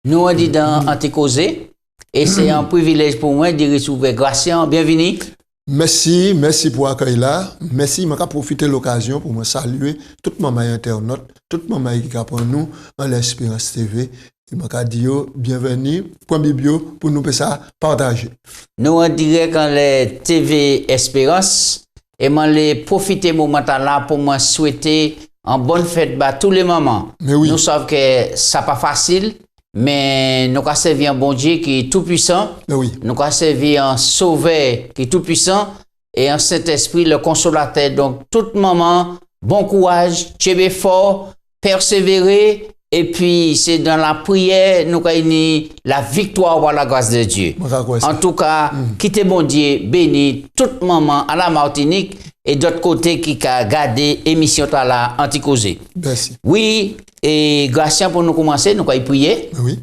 Nous on dit dans Anticausé et c'est un privilège pour moi de recevoir Gracien. Bienvenue. Merci pour l'accueil là. Merci, je vais profiter de l'occasion pour me saluer tout le monde internaute, tout le monde qui apprend nous en l'Espérance TV. Je vais dire bienvenue, point bio pour nous ça partager. Nous on dirait quand les TV Espérance et moi les profiter moment là pour me souhaiter en bonne fête à tous les moments. Oui. Nous savons que ça pas facile. Mais nous avons servi un bon Dieu qui est tout puissant. Oui. Nous avons servi un sauveur qui est tout puissant et un Saint-Esprit le consolateur. Donc, tout moment, bon courage, tu fort, persévérer. Et puis, c'est dans la prière, nous avons la victoire par la grâce de Dieu. En tout cas, quittez bon Dieu, béni tout moment à la Martinique et d'autre côté qui a gardé l'émission à la Anticausé. Merci. Oui, et Gracien pour nous commencer, nous allons prier. Oui.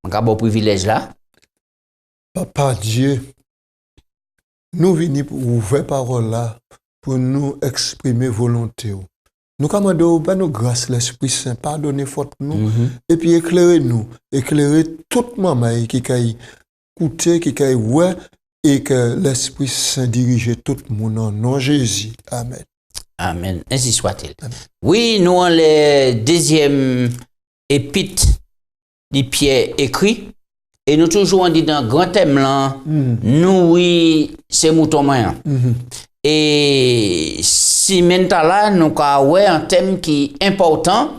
On a un bon privilège là. Papa Dieu, nous venons pour ouvrir parole là, pour nous exprimer volonté. Nous commandons nos grâces, l'Esprit Saint, pardonnez faute nous, et puis éclairez-nous, éclairez toute maman qui a écouté, qui a ouais, et que l'Esprit Saint dirige tout le monde en nom de Jésus. Amen. Amen. Ainsi soit-il. Oui, nous avons le deuxième épître de Pierre écrit, et nous toujours on dit dans le grand thème là, nous, oui, c'est mouton moyen. Et si maintenant là, nous avons un thème qui est important,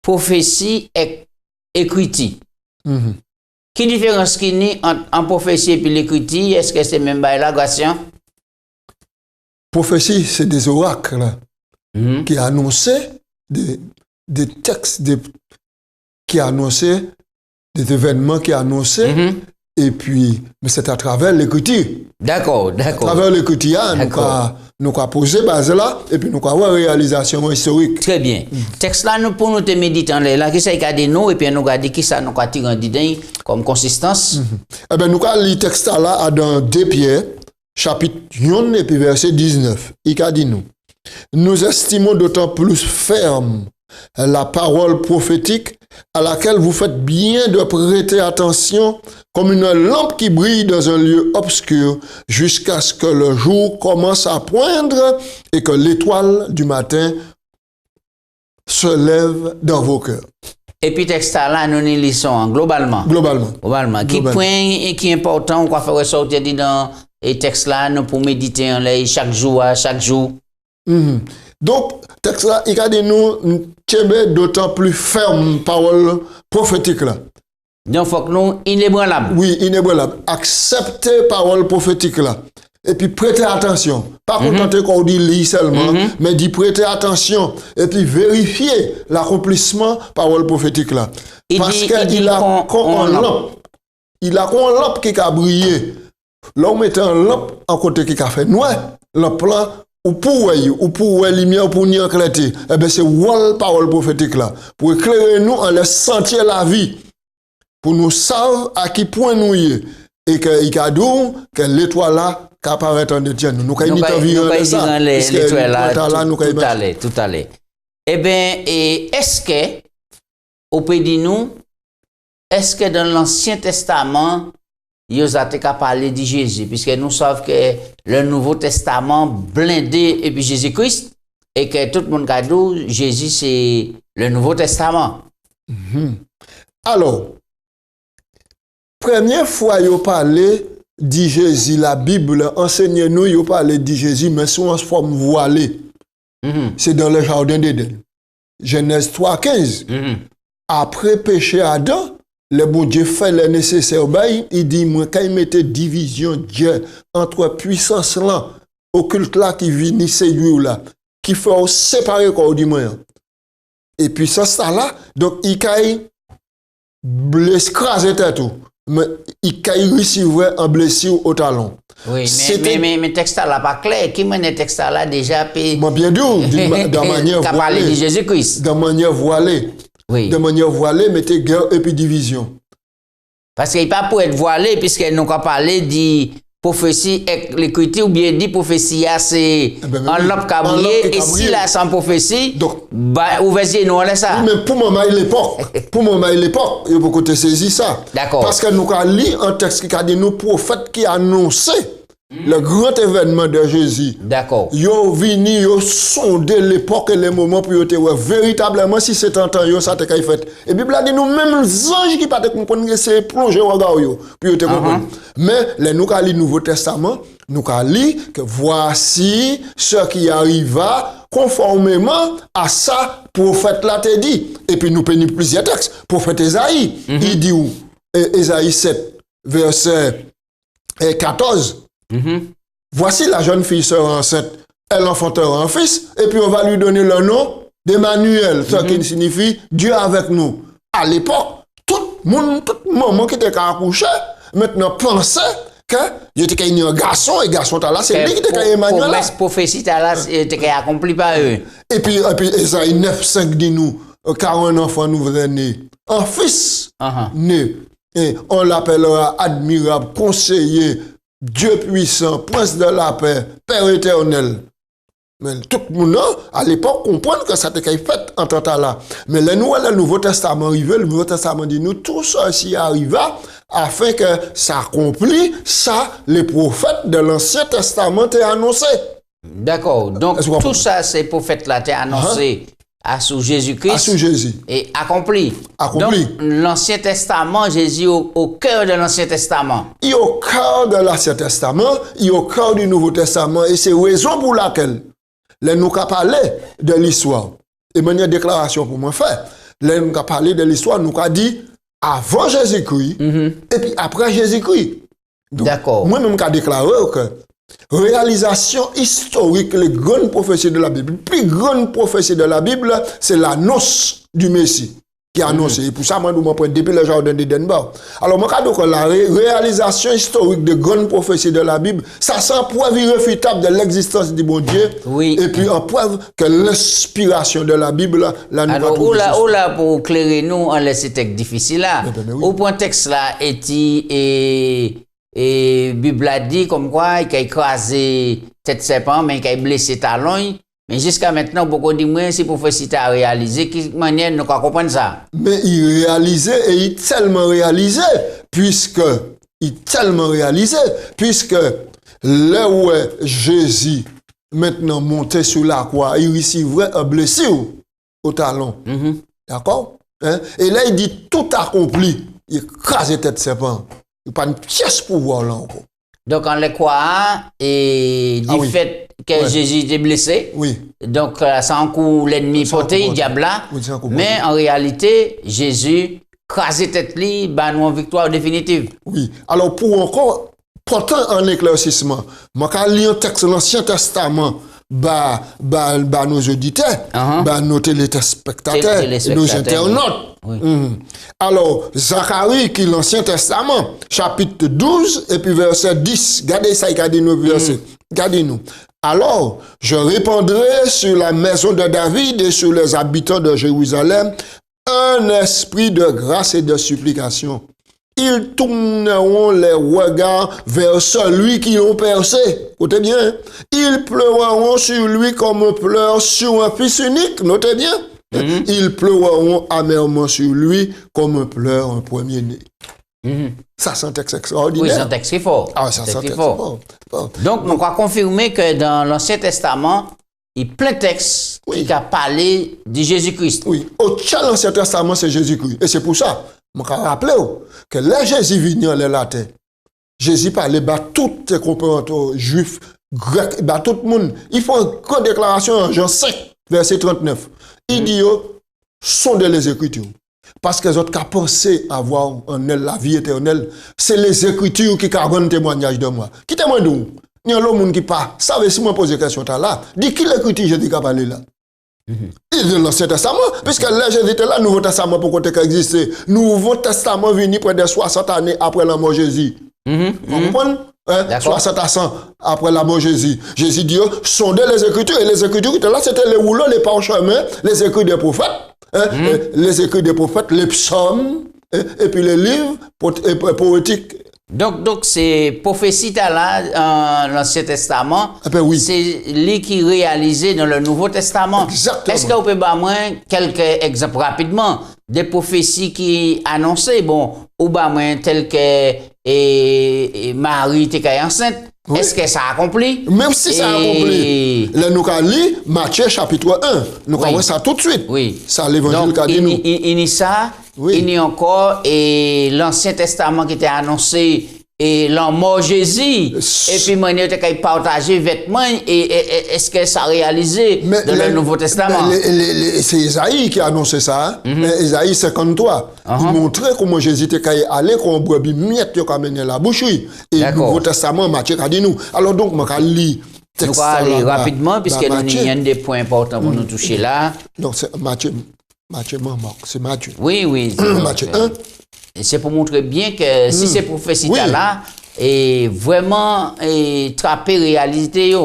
prophétie et écriture. Quelle différence qu'il y a entre prophétie et l'écriture? Est-ce que c'est même la Gracien? Prophétie, c'est des oracles qui annonçaient des textes, qui annonçaient des événements qui annonçaient. Et puis, mais c'est à travers l'écriture. D'accord. À travers l'écriture, nous avons posé base là, et puis nous avons une réalisation historique. Très bien. Texte là, nous pour nous te méditer là, qui ça y a des noms, et puis nous avons dit qui ça nous a tiré dedans comme consistance. Eh bien, nous avons lu le texte là dans 2 Pierre, chapitre 1, et puis verset 19. Il a dit nous estimons d'autant plus ferme la parole prophétique à laquelle vous faites bien de prêter attention comme une lampe qui brille dans un lieu obscur jusqu'à ce que le jour commence à poindre et que l'étoile du matin se lève dans vos cœurs. Et puis texte là, nous les lisons globalement. Globalement. Qui point et qui est important, on va faire ressortir dans les textes là, nous pour méditer en les chaque jour. Donc, texte là, il a dit nous, d'autant plus ferme parole prophétique là. Donc, il faut que nous, inébranlables. Oui, inébranlables. Accepter parole prophétique là. Et puis, prêter attention. Pas contenter qu'on dit lire seulement, mais d'y prêter attention. Et puis, vérifier l'accomplissement parole prophétique là. Parce qu'il a comme une lampe. Il a comme une lampe qui a brillé. Là, on met une lampe en côté qui a fait noir. Lampe là, ou pour lumière, ou pour n'y éclairer. Eh bien, c'est la parole prophétique là. Pour éclairer nous en les sentiers la vie. Pour nous savoir à qui point nous y est. Et qu'il a dit que l'étoile là, qu'apparaît en Dieu. Nous avons mis en vie de ça. L'étoile là, tout à l'heure. Eh bien, est-ce que, au pays de nous, est-ce que dans l'Ancien Testament, il y a parlé de Jésus, puisque nous savons que le Nouveau Testament blindé et puis Jésus-Christ, et que tout le monde a dit Jésus c'est le Nouveau Testament. Alors, première fois il parlé de Jésus, la Bible enseigne nous, il parlé de Jésus, mais sous une forme voilée. C'est dans le jardin d'Éden. Genèse 3:15. Après péché Adam, le bon Dieu fait le nécessaire. Il dit, moi, quand il mettait division Dieu entre puissance là, occulte là qui vient séduire là, qui fait séparer quoi du moyen. Et puissance là, donc il caille écraser tout. Mais il caille recevoir en blessure au talon. Oui, mais texte là pas clair. Qui mène texte là déjà moi bien dit, de manière voilée. Parlé de Jésus-Christ. De manière voilée. Oui. De manière voilée, mettez guerre et puis division. Parce qu'il n'est pas pour être voilé, puisqu'elle nous a parlé de prophétie et l'écriture ou bien dit prophétie c'est en lampe cabrier et si là sans prophétie donc bah ouverture non là ça. Mais pour moi l'époque, il faut que tu saisi ça. D'accord. Parce que nous avons lu un texte qui a dit nos prophètes qui annonçaient le grand événement de Jésus. D'accord. Yo vini, yo sondé l'époque et les moments pour te voir véritablement si c'est un temps yo ça te kay fait. Et Bible a dit nous même les anges qui pas te comprendre que c'est plonger regard yo pour te comprendre. Mais les nous ka li Nouveau Testament, nous ka li que voici ce qui arriva conformément à ça prophète là te dit. Et puis nous prenons plusieurs textes. Prophète Ésaïe, il dit où Ésaïe 7 verset 14. Voici la jeune fille sera enceinte, elle enfantera un fils, et puis on va lui donner le nom d'Emmanuel, ce qui signifie Dieu avec nous. À l'époque, tout maman qui était accouché, maintenant pensait que il était un garçon, et garçon là, c'est lui qui était Emmanuel. Promesse prophétie là, était accompli par eux. Et puis Esaïe 9:5 dit nous, car un enfant nous est né, un fils né, et on l'appellera admirable, conseiller, Dieu puissant, prince de la paix, Père éternel. Mais tout le monde, à l'époque, comprend que ça était fait en temps là. Mais le Nouveau Testament arrive, le Nouveau Testament dit nous, tout ceci arriva afin que ça accomplit ça, les prophètes de l'Ancien Testament t'ont annoncé. D'accord. Donc, tout ça, ces prophètes-là t'ont annoncé. À sous Jésus-Christ. À sous Jésus. Et accompli. Accompli. Donc, l'Ancien Testament, Jésus au cœur de l'Ancien Testament. Il est au cœur de l'Ancien Testament, il est au cœur du Nouveau Testament. Et c'est raison pour laquelle, nous avons parlé de l'histoire. Et manière déclaration pour moi faire. Nous avons parlé de l'histoire, nous avons dit avant Jésus-Christ, et puis après Jésus-Christ. D'accord. Moi-même, j'ai déclaré que réalisation historique, les grandes prophéties de la Bible. La plus grande prophétie de la Bible, c'est l'annonce du Messie qui est annoncé. Et pour ça, moi, je me prends depuis le jardin d'Éden. Alors, moi, je dis que la réalisation historique de grandes prophéties de la Bible, ça c'est preuve irréfutable de l'existence du bon Dieu. Oui. Et puis, en preuve que l'inspiration de la Bible, là, nous alors, où là, pour éclairer nous, on laisse ce texte difficile là. Au point texte là, et Bible a dit comme quoi il a écrasé tête serpent mais il a blessé talon. Mais jusqu'à maintenant, beaucoup de moins si prophétie a réalisé, quelle manière nous comprendre ça? Mais il réalisait et il tellement réalisé puisque là où Jésus maintenant monté sur la croix, il recevrait un blessure au talon. D'accord? Hein? Et là il dit tout accompli, il écrase tête serpent. Il n'y a pas une pièce pour voir là encore. Donc, on le croit et du fait que Jésus était blessé. Oui. Donc, ça en coup l'ennemi porté, le diable là. Mais en réalité, Jésus crasé tête li, bah nous en victoire définitive. Oui. Alors, pour encore porter un éclaircissement, moi, quand je lis un texte de l'Ancien Testament, nos auditeurs, nos téléspectateurs, nos internautes. Oui. Alors, Zacharie, qui est l'Ancien Testament, chapitre 12, et puis verset 10. Regardez ça, regardez nos versets. Regardez-nous. Alors, je répandrai sur la maison de David et sur les habitants de Jérusalem un esprit de grâce et de supplication. Ils tourneront les regards vers celui qui ont percé. Notez bien. Ils pleureront sur lui comme on pleure sur un fils unique. Notez bien. Ils pleureront amèrement sur lui comme on pleure un premier-né. Ça, c'est un texte extraordinaire. Oui, c'est un texte qui est fort. Ah, ça, c'est un texte fort. Donc, on va confirmer que dans l'Ancien Testament, il y a plein de textes qui a parlé de Jésus-Christ. Oui. Au tient l'Ancien Testament, c'est Jésus-Christ. Et c'est pour ça, je me rappelle que là, Jésus vient dans la terre. Jésus parlait à tous les compatriotes juifs, grecs, à tout le monde. Il faut une grande déclaration en Jean 5, verset 39. Il dit, sondez les Écritures. Parce que les autres qui pensé avoir en elle la vie éternelle, c'est les Écritures qui rendent témoignage de moi. Qui témoigne de nous? Il y a l'homme qui pas. Savez si moi pose question là, dis qui l'écriture j'ai dit qu'à parler là. Il est de l'Ancien Testament, puisque là, Jésus était là, le Nouveau Testament pour côté exister. Nouveau Testament venu près de 60 années après la mort de Jésus. Vous comprenez? 60 à 100 après la mort de Jésus. Jésus dit, sondez les Écritures, et les Écritures qui étaient là, c'était les rouleaux, les parchemins, les écrits des prophètes, les écrits des prophètes, les psaumes, et puis les livres poétiques Donc c'est prophétie là dans l'Ancien Testament. Eh ben oui. C'est lui qui réalisé dans le Nouveau Testament. Exactement. Est-ce que vous pouvez me donner quelques exemples rapidement des prophéties qui annonçaient, bon, ou bah moi tel que Marie était enceinte. Oui. Est-ce que ça a accompli? Même si ça a accompli. Là, nous allons lire Matthieu chapitre 1. Nous allons voir ça tout de suite. Oui. Ça, l'évangile qu'a dit nous. Il y a ça, Oui. il y a encore et l'Ancien Testament qui était annoncé et l'en mort Jésus. Et puis, moi, il a partagé vêtements et est-ce que ça a réalisé dans le Nouveau Testament? C'est Isaïe qui a annoncé ça. Isaïe 53. Il montrait comment Jésus était allé, comment brebis miette qui a mené la bouche. Et le Nouveau Testament, Matthieu a dit nous. Alors donc, moi, je lis. Nous allons aller rapidement, puisque nous avons des points importants pour nous toucher là. Donc, c'est Matthieu, c'est Matthieu. Oui. Matthieu 1. Et c'est pour montrer bien que si ces prophéties là, et vraiment trapper réalité.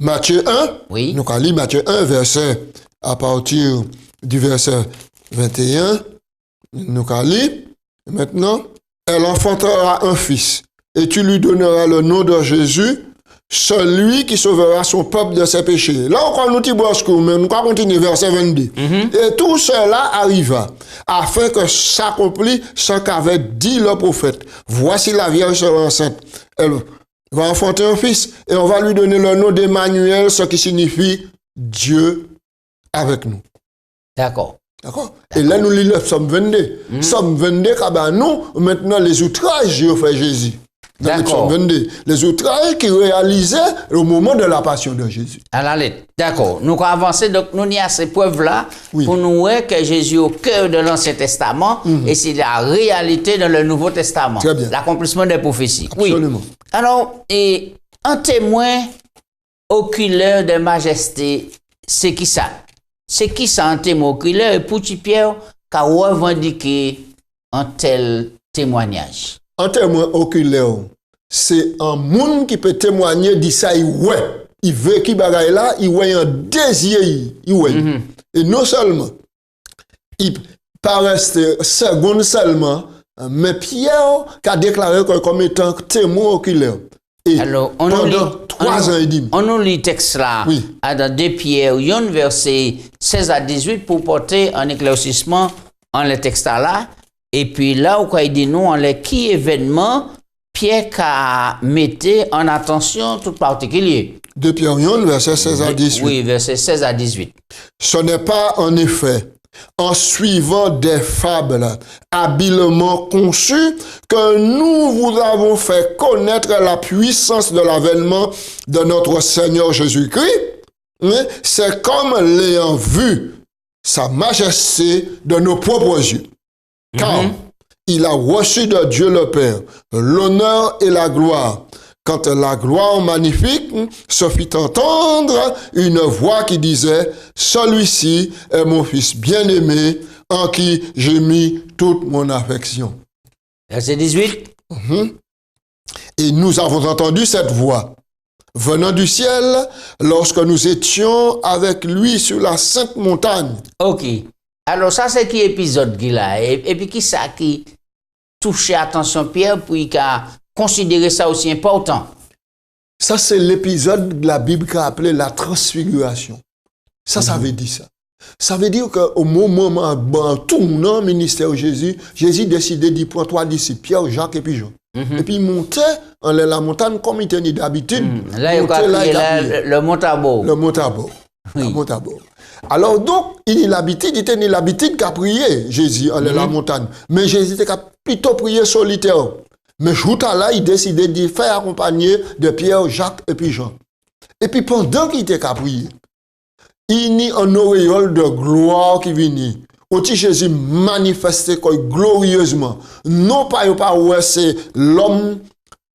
Matthieu 1. Oui. Nous allons lire Matthieu 1, verset, à partir du verset 21. Nous allons lire. Maintenant, elle enfantera un fils, et tu lui donneras le nom de Jésus, celui qui sauvera son peuple de ses péchés. Là encore, nous t'y mais nous allons continuer verset 22. Et tout cela arriva, afin que s'accomplit ce qu'avait dit le prophète. Voici la Vierge sera enceinte. Elle va enfanter un fils, et on va lui donner le nom d'Emmanuel, ce qui signifie Dieu avec nous. D'accord. D'accord? Et là, nous lisons Psaume 22. Psaume 22, nous, maintenant, les outrages ont fait Jésus. D'accord. Les outrages qui réalisaient au moment de la passion de Jésus. À la lettre. D'accord. Nous avons avancé, donc nous avons ces preuves-là pour nous voir que Jésus est au cœur de l'Ancien Testament et c'est la réalité dans le Nouveau Testament. Très bien. L'accomplissement des prophéties. Absolument. Oui. Alors, un témoin oculaire de majesté, c'est qui ça? C'est qui ça, un témoin oculaire? Et pour Pierre, qui a revendiqué un tel témoignage. Un témoin oculaire, c'est un monde qui peut témoigner de ça, il veut qu'il bagaille là, il voit un désir, Et non seulement, il pas rester seconde seulement, mais Pierre qui a déclaré comme étant témoin oculaire. Et alors, pendant 3 ans et demi. On nous lit texte là, dans 2 Pierre, il y a un verset 16 à 18 pour porter un éclaircissement en le texte là. Et puis là, où il dit nous, en les qui événements, Pierre a metté en attention tout particulier. 2 Pierre 1, verset 16 à 18. Oui, verset 16 à 18. Ce n'est pas en effet en suivant des fables habilement conçues que nous vous avons fait connaître la puissance de l'avènement de notre Seigneur Jésus-Christ. C'est comme l'ayant vu sa majesté de nos propres yeux. Car il a reçu de Dieu le Père l'honneur et la gloire. Quand la gloire magnifique se fit entendre une voix qui disait « Celui-ci est mon fils bien-aimé, en qui j'ai mis toute mon affection. » Verset 18. Et nous avons entendu cette voix venant du ciel lorsque nous étions avec lui sur la sainte montagne. Ok. Alors ça c'est qui épisode qu'il a et puis qui ça qui touchait attention Pierre puis qui a considéré ça aussi important. Ça c'est l'épisode de la Bible qu'a appelé la transfiguration. Ça veut dire ça. Ça veut dire qu'au moment en tournant ministère de Jésus, Jésus décidait d'y prendre 3 disciples, Pierre, Jacques et puis Jean. Et puis il montait en la montagne comme il tenait d'habitude. Là il a le mont Tabor. Le mont Tabor. Le mont Tabor. Alors donc, il tenait l'habitude qu'à prier Jésus en la montagne. Mais Jésus était plutôt prier solitaire. Mais jour là, il décidait de faire accompagner de Pierre, Jacques et puis Jean. Et puis pendant qu'il était qu'à prier, il y a un auréole de gloire qui vient. Aussi Jésus manifestait glorieusement. Non pas ouais, c'est l'homme,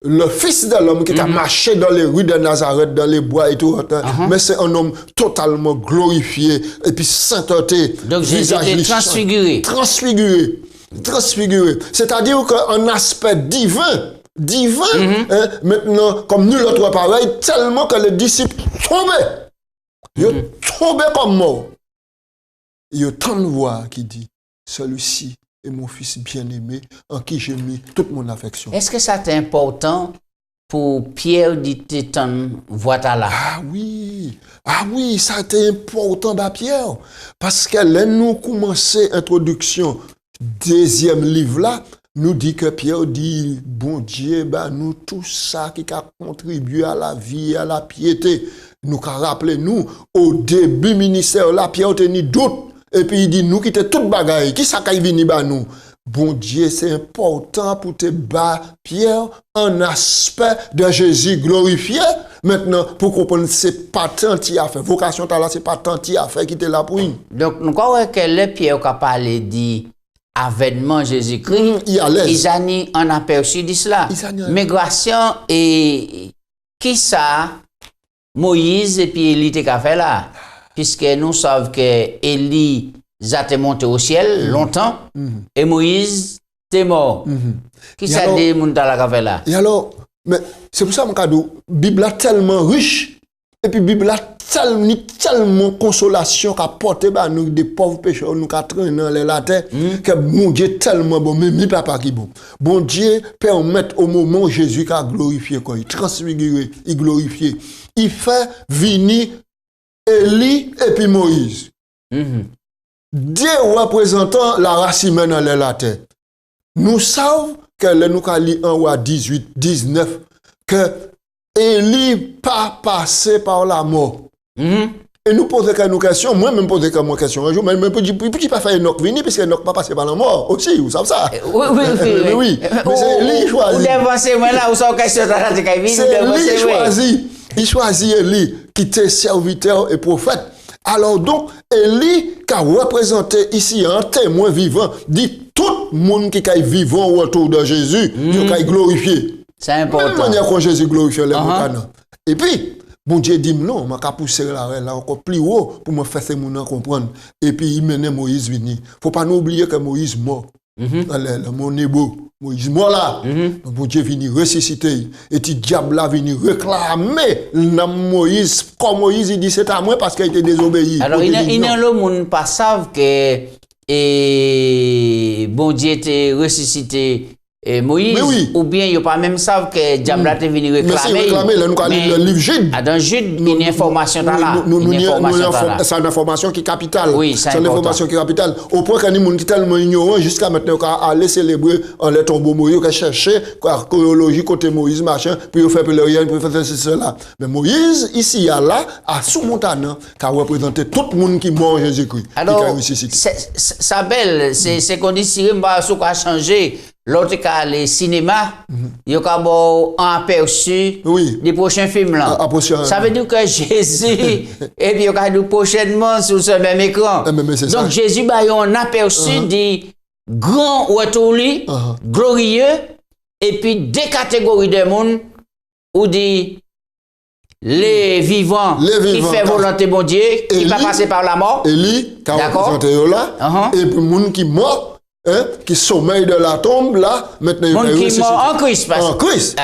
le fils de l'homme qui a marché dans les rues de Nazareth, dans les bois et tout. Mais c'est un homme totalement glorifié. Et puis sainteté. Donc Jésus était transfiguré. Transfiguré. C'est-à-dire qu'un aspect divin, maintenant, comme nul autre pareil, tellement que les disciples tombaient. Ils tombaient comme morts. Il y a tant de voix qui dit, celui-ci et mon fils bien-aimé, en qui j'ai mis toute mon affection. Est-ce que ça est important pour Pierre dit voilà là? Ah oui, ça a été important, bah Pierre. Parce que là, nous commençons l'introduction deuxième livre là, nous dit que Pierre dit, bon Dieu, bah nous, tout ça qui a contribué à la vie, à la piété, nous qu'a rappelé nous, au début ministère là, Pierre tenu doute, et puis il dit, nous qui t'es toute bagaille, qui ça qui vini bah nous? Bon Dieu, c'est important pour te bas, Pierre, un aspect de Jésus glorifié. Maintenant, pour comprendre, c'est pas tant qu'il a fait. Vocation, là, c'est pas tant qu'il a fait qui était là pour lui. Donc, nous croyons que le Pierre qui a parlé dit avènement Jésus-Christ, ils ont un aperçu de cela. Migration et qui ça, Moïse et puis Élie t'a fait là? Puisque nous savons que Élie a été monté au ciel longtemps et Moïse est mort. Qui ça dit mon la fait là? Et alors, mais c'est pour ça mon cadeau, Bible est tellement riche et puis Bible a tellement consolation qu'a porté bah nous des pauvres pécheurs nous qu'a traîné dans la terre que mon Dieu tellement bon mais papa qui bon. Bon Dieu permettre au moment où Jésus qu'a glorifié quoi, il transfiguré, il glorifié. Il fait venir Élie et puis Moïse. Dieu représentant la race humaine dans la terre. Nous savons que nous avons en roi 18, 19, que Élie pas passé par la mort. Et nous posons une question, moi-même posé une question un jour, mais pourquoi pas faire Enoch venir, parce que Enoch pas passé par la mort aussi, vous savez ça? Oui. Mais c'est Élie choisi. Vous avancez, moi là, vous savez question, c'est Élie choisi. Il choisit Élie, qui était serviteur et prophète. Alors donc, Élie, qui a représenté ici un témoin vivant, dit tout le monde qui est vivant autour de Jésus, il est glorifié. C'est important. Même manière quand Jésus glorifié les montagnes. Et puis, bon Dieu dit non, je vais pousser là encore plus haut pour me faire ces gens comprendre. Et puis, il menait Moïse venir. Il ne faut pas nous oublier que Moïse mort. Mon Nebo, Moïse mort là. Bon Dieu vient ressusciter. Et puis, diable là vient réclamer Moïse. Comme Moïse, il dit c'est à moi parce qu'il était désobéi. Alors, il y a le monde pas savent que bon Dieu était ressuscité. Moïse, ou bien ils pas même savent que diable est venu réclamer. Mais là, nous avons le livre Jude. Dans Jude, une information là. C'est une information qui est capitale. Oui, c'est une information qui est capitale. Au point que nous sommes tellement ignorants jusqu'à maintenant qu'on a allé célébrer en les tombeaux Moïse, qu'on a cherché la chronologie côté Moïse, machin, puis on fait pèlerin, puis on fait cela. Mais Moïse, ici, là, à sous-montagne, qui a représenté tout le monde qui mort en Jésus-Christ. Alors, ça belle, c'est qu'on dit si on va changer. L'autre cas, les cinémas, il y a un aperçu des prochains films là. Ça veut dire que Jésus, et puis il y a prochainement sur ce même écran. Donc Jésus a un aperçu des grands retours glorieux, et puis des catégories de monde, ou des les vivants qui font volonté bon Dieu, qui ne pas passer par la mort. Élie, qui a représenté là, et puis les gens qui mort. Qui sommeille de la tombe, là, maintenant il qui mort en Christ. En Christ.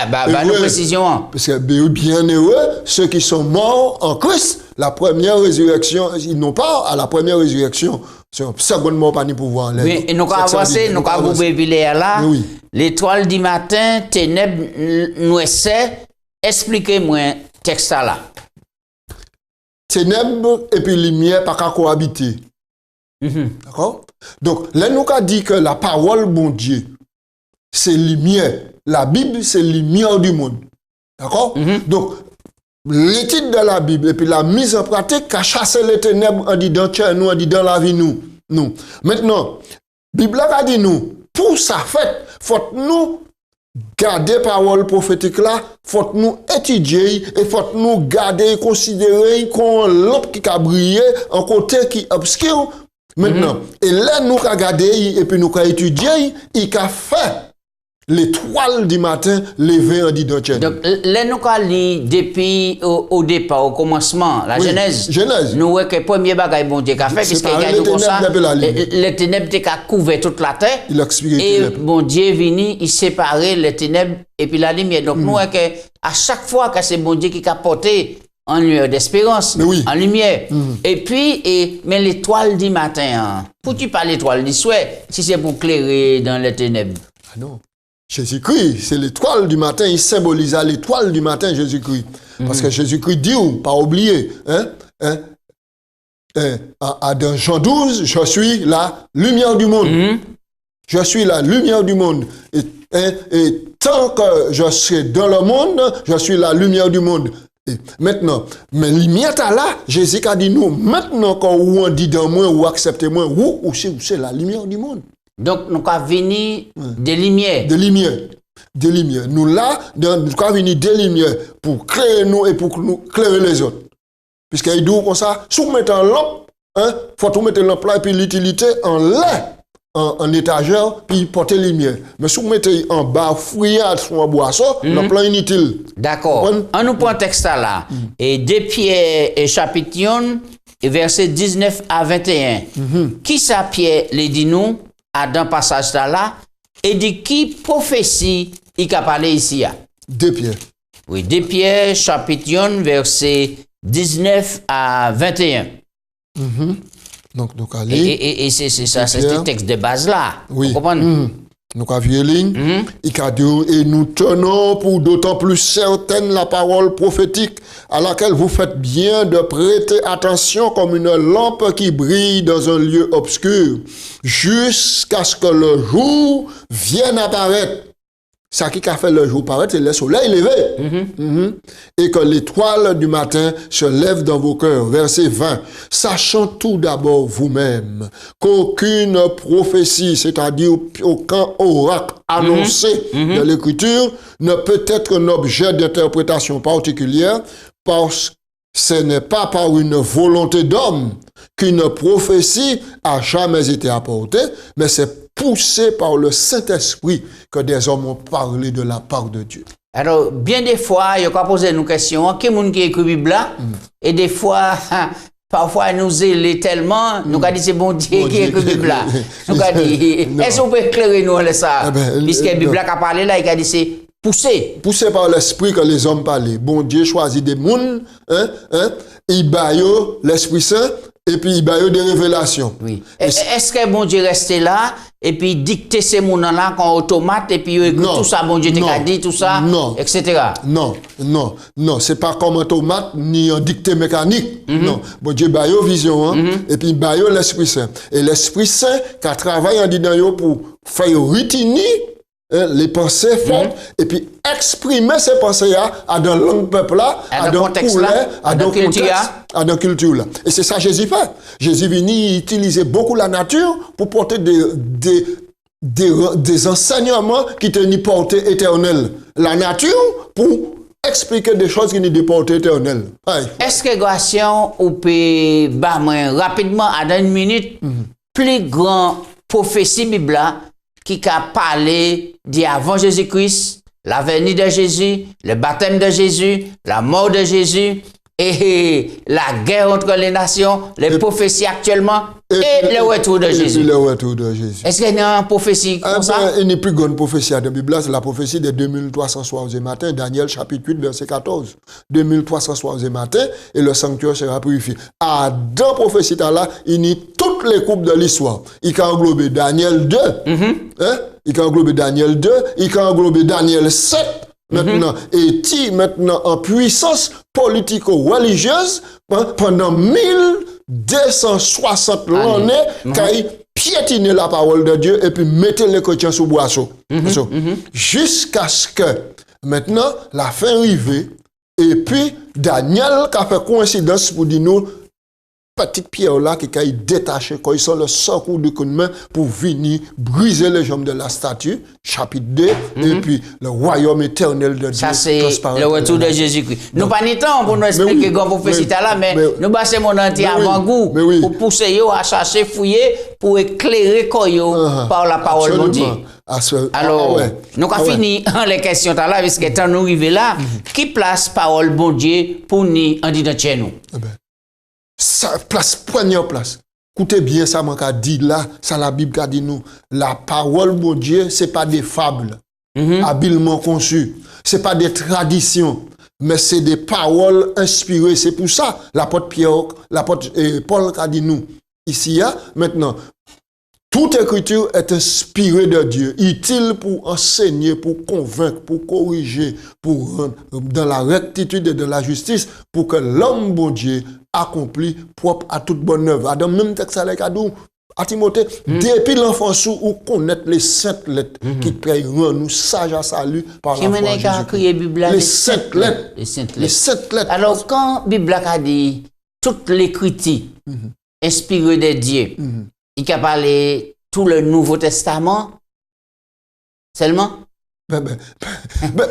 Nous précision. Parce que bien heureux, ceux qui sont morts en Christ, la première résurrection, ils n'ont pas à la première résurrection. C'est un second mort, pas ni pouvoir. Oui, et nous avons avancé, nous avons oublié là. L'étoile du matin, ténèbres, nous essaie. Expliquez-moi texte là. Ténèbres et puis lumière, pas qu'à cohabiter. D'accord? Donc, là, nous avons dit que la parole, bon Dieu, c'est lumière. La Bible, c'est lumière du monde. D'accord? Donc, l'étude de la Bible et puis la mise en pratique a chassé les ténèbres en dit dans nous, en dit dans la vie nous. Maintenant, la Bible a dit nous, pour ça fait, faut nous garder la parole prophétique là, faut nous étudier et faut nous garder et considérer qu'on lampe qui a brillé, un côté qui est obscur. Maintenant, et là, nous avons regardé et puis nous avons étudié, il a fait l'étoile du matin lever en dit dans Tchèque. Donc, là, nous avons lu depuis au départ, au commencement, la Genèse. Nous voyons que le premier bagage bon Dieu a fait, puisqu'il y a comme ça, les ténèbres ont couvert toute la terre. Et bon Dieu est venu, il séparait les ténèbres et puis la lumière. Donc, nous voyons qu'à chaque fois que c'est bon Dieu qui a porté en lumière d'espérance, Mais oui. en lumière. Et puis, mais l'étoile du matin, hein, pourquoi pas l'étoile du soir, si c'est pour clairer dans les ténèbres? Ah non. Jésus-Christ, c'est l'étoile du matin, il symbolise l'étoile du matin, Jésus-Christ. Parce que Jésus-Christ dit, pas oublier, dans Jean 12, je suis la lumière du monde. Je suis la lumière du monde. Et tant que je serai dans le monde, je suis la lumière du monde. Et maintenant, mais lumière là, Jésus a dit nous, maintenant quand on dit dans moi ou acceptez moi, ou c'est la lumière du monde. Donc, nous avons venir des lumières. Des lumières. Des lumières. Nous là, nous avons venir des lumières pour créer nous et pour nous clairer les autres. Puisqu'il dit comme ça, si vous mettez en lampe, faut tout mettre lampe là et puis l'utilité en lait. En étagère, puis porter lumière. Mais si vous mettez en bas, fouillade sur un boisson, le plan inutile. D'accord. On nous prend un texte là. Et 2 Pierre et chapitre 1, verset 19 à 21. Qui ça Pierre les dit nous, à dans passage là, et de qui prophétie il a parlé ici? 2 Pierre. Oui, 2 Pierre, chapitre 1, verset 19 à 21. Donc, allez. Et c'est ça, c'est le texte de base là. Oui. Vous comprenez? Donc, à ligne, il a dit, et nous tenons pour d'autant plus certaine la parole prophétique à laquelle vous faites bien de prêter attention comme une lampe qui brille dans un lieu obscur, jusqu'à ce que le jour vienne apparaître. Ça qui a fait le jour paraître, c'est le soleil levé. Et que l'étoile du matin se lève dans vos cœurs. Verset 20. Sachant tout d'abord vous-même qu'aucune prophétie, c'est-à-dire aucun oracle annoncé dans l'Écriture, ne peut être un objet d'interprétation particulière, parce que ce n'est pas par une volonté d'homme qu'une prophétie a jamais été apportée, mais c'est poussé par le Saint-Esprit que des hommes ont parlé de la part de Dieu. Alors, bien des fois, il y a posé une question, qui est le qui écrit la Bible là? Et des fois, parfois, nous zélons tellement, nous avons dit c'est bon Dieu qui écrit la Bible là. Nous avons dit, est-ce qu'on peut éclairer nous ça? Puisque la Bible a parlé là, il a dit c'est poussé. Poussé par l'esprit que les hommes parlaient. Bon Dieu choisit des mondes, il baille l'Esprit Saint, et puis il baille des révélations. Oui. Est-ce que bon Dieu restait là, et puis dicter ces mondes là en automate, et puis écoute tout ça, bon Dieu t'a dit, tout ça, etc. Non, c'est pas comme un automate, ni un dicté mécanique. Non, bon Dieu baille vision, et puis il baille l'Esprit Saint. Et l'Esprit Saint qui travaille en disant pour faire retenir les pensées fortes, et puis exprimer ces pensées-là à dans le langue peuple là, à dans le contexte, à dans le contexte, à dans la culture là. Et c'est ça Jésus fait. Jésus venu utiliser beaucoup la nature pour porter des enseignements qui tenaient portée éternelle. La nature pour expliquer des choses qui n'ont de portée éternelle. Est-ce que Gratien ou peut rapidement à dans une minute plus grand prophétie Bible qui a parlé d'avant Jésus-Christ, la venue de Jésus, le baptême de Jésus, la mort de Jésus, et la guerre entre les nations, les prophéties actuellement, et le retour de Jésus. Le retour de Jésus. Est-ce qu'il y a une prophétie comme ça? Il n'y a plus grande prophétie de la Bible, c'est la prophétie de 2300 soirs et matin, Daniel chapitre 8, verset 14. 2300 soirs et matin, et le sanctuaire sera purifié. À deux prophéties là, il y a toutes les coupes de l'histoire. Il a englobé Daniel 2, il a englobé Daniel 2, il a englobé Daniel 7, maintenant, est maintenant en puissance politico-religieuse pendant 1260 années, qui a piétiné la parole de Dieu et puis mettez les chrétiens sous boisseau. Jusqu'à ce que maintenant la fin arrive et puis Daniel qui a fait coïncidence pour dire nous petite pierre là qui a détaché quand ils sont le seul coup de main pour venir briser les jambes de la statue, chapitre 2, et puis le royaume éternel de Dieu. Ça c'est le retour de Jésus-Christ. Nous pas ni temps pour nous expliquer comment prophétie là, mais nous passons mon entier avant-goût pour pousser à chercher, fouiller, pour éclairer par la parole de Dieu. Alors, nous avons fini les questions là, parce que quand nous arrivons là, qui place parole bon Dieu pour nous en disant chez nous? Ça place, première place. Écoutez bien ça, moi, qu'a dit là, ça la Bible qu'a dit nous. La parole, mon Dieu, c'est pas des fables habilement conçues. C'est pas des traditions. mais c'est des paroles inspirées. C'est pour ça, l'apôtre Paul a dit nous, ici, maintenant, toute écriture est inspirée de Dieu, utile pour enseigner, pour convaincre, pour corriger, pour rendre dans la rectitude et dans la justice, pour que l'homme, bon Dieu, accompli propre à toute bonne œuvre. Adam, même texte à Timothée, depuis l'enfance ou connaître les saintes lettres qui créeront nous sages à salut par la foi en Jésus-Christ. Les saintes lettres. Les saintes lettres. Alors, quand la Bible a dit toute l'écriture inspirée de Dieu, il a parlé tout le Nouveau Testament seulement?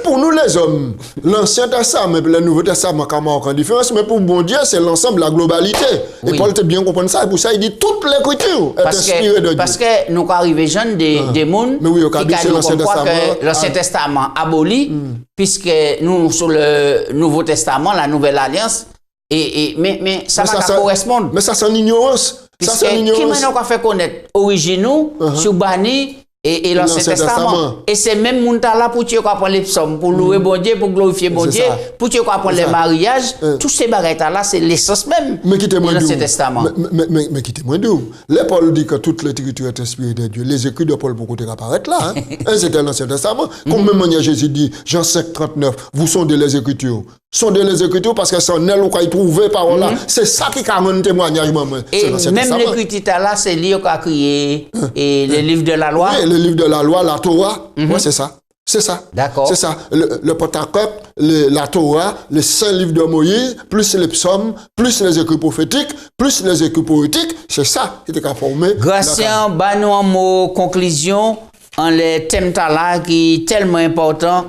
Pour nous les hommes, l'Ancien Testament et le Nouveau Testament, comment on a différence, mais pour bon Dieu, c'est l'ensemble, la globalité. Oui. Et Paul te bien comprendre ça, et pour ça, il dit toute l'écriture est inspirée de Dieu. Parce que nous arrivons jeunes des mondes qui disent que l'Ancien Testament aboli, puisque nous, sur le Nouveau Testament, la Nouvelle Alliance, mais ça va pas correspondre. Mais ça, c'est une ignorance. Puisque qui m'a fait connaître originaux, sur Bani, et l'Ancien Testament. Et c'est même moun là pour tu prendre les psaumes, pour louer bon Dieu, pour glorifier bon Dieu, pour tu prendre les mariages, tous ces bagages là, c'est l'essence même de l'Ancien Testament. Mais qui témoigne d'où? Les Paul dit que toute l'écriture est inspirée de Dieu. Les écrits de Paul pour côté apparaître là. C'était l'Ancien Testament. Comme même Jésus dit, Jean 5, 39, vous sondez les écritures. Sondez les écritures parce que c'est en elles qu'on y trouve parole là. C'est ça qui a un témoignage. Et même l'écriture là, c'est lui qui a créé les livres de la loi. Le livre de la loi, la Torah, c'est ça. C'est ça. D'accord. C'est ça. Le Pentateuque, la Torah, le Saint Livre de Moïse, plus les psaumes, plus les écrits prophétiques, plus les écrits poétiques, c'est ça qui était formé. Gracien, nous en mot conclusion, en les thèmes là qui est tellement important,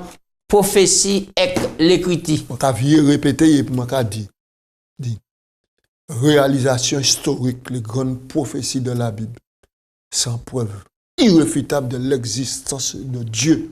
prophétie et l'écriture. On a vu répéter et puis on a dit. Réalisation historique, les grandes prophéties de la Bible, sans preuve irréfutable de l'existence de Dieu.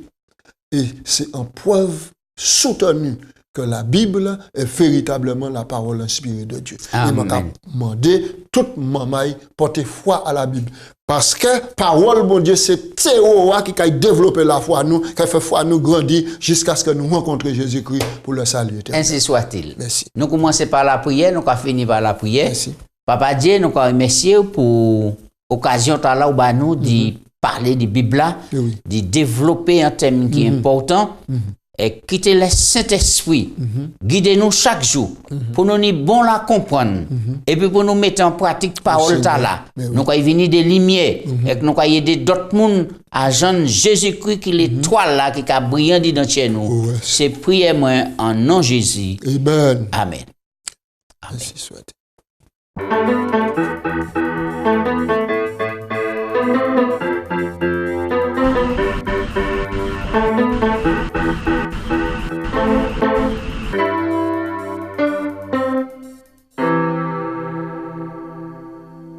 Et c'est en preuve soutenue que la Bible est véritablement la parole inspirée de Dieu. Amen. Et m'a demandé toute mamaille porter foi à la Bible. Parce que parole, mon Dieu, c'est Théo qui a développé la foi nous, qui a fait foi nous grandir jusqu'à ce que nous rencontrions Jésus-Christ pour le salut éternel. Ainsi soit-il. Merci. Nous commençons par la prière, nous allons finir par la prière. Merci. Papa Dieu, nous remercie pour l'occasion où nous de parler de Bible, de développer un thème qui est important. Et quitter le Saint-Esprit, guidez-nous chaque jour pour nous bon la comprendre et puis pour nous mettre en pratique parole là. Nous allons venir des lumières et nous allons aider d'autres monde à joindre Jésus-Christ qui est l'étoile là qui a brillé dans chez nous. C'est prière moi en nom Jésus. Amen. Amen. Ainsi soit.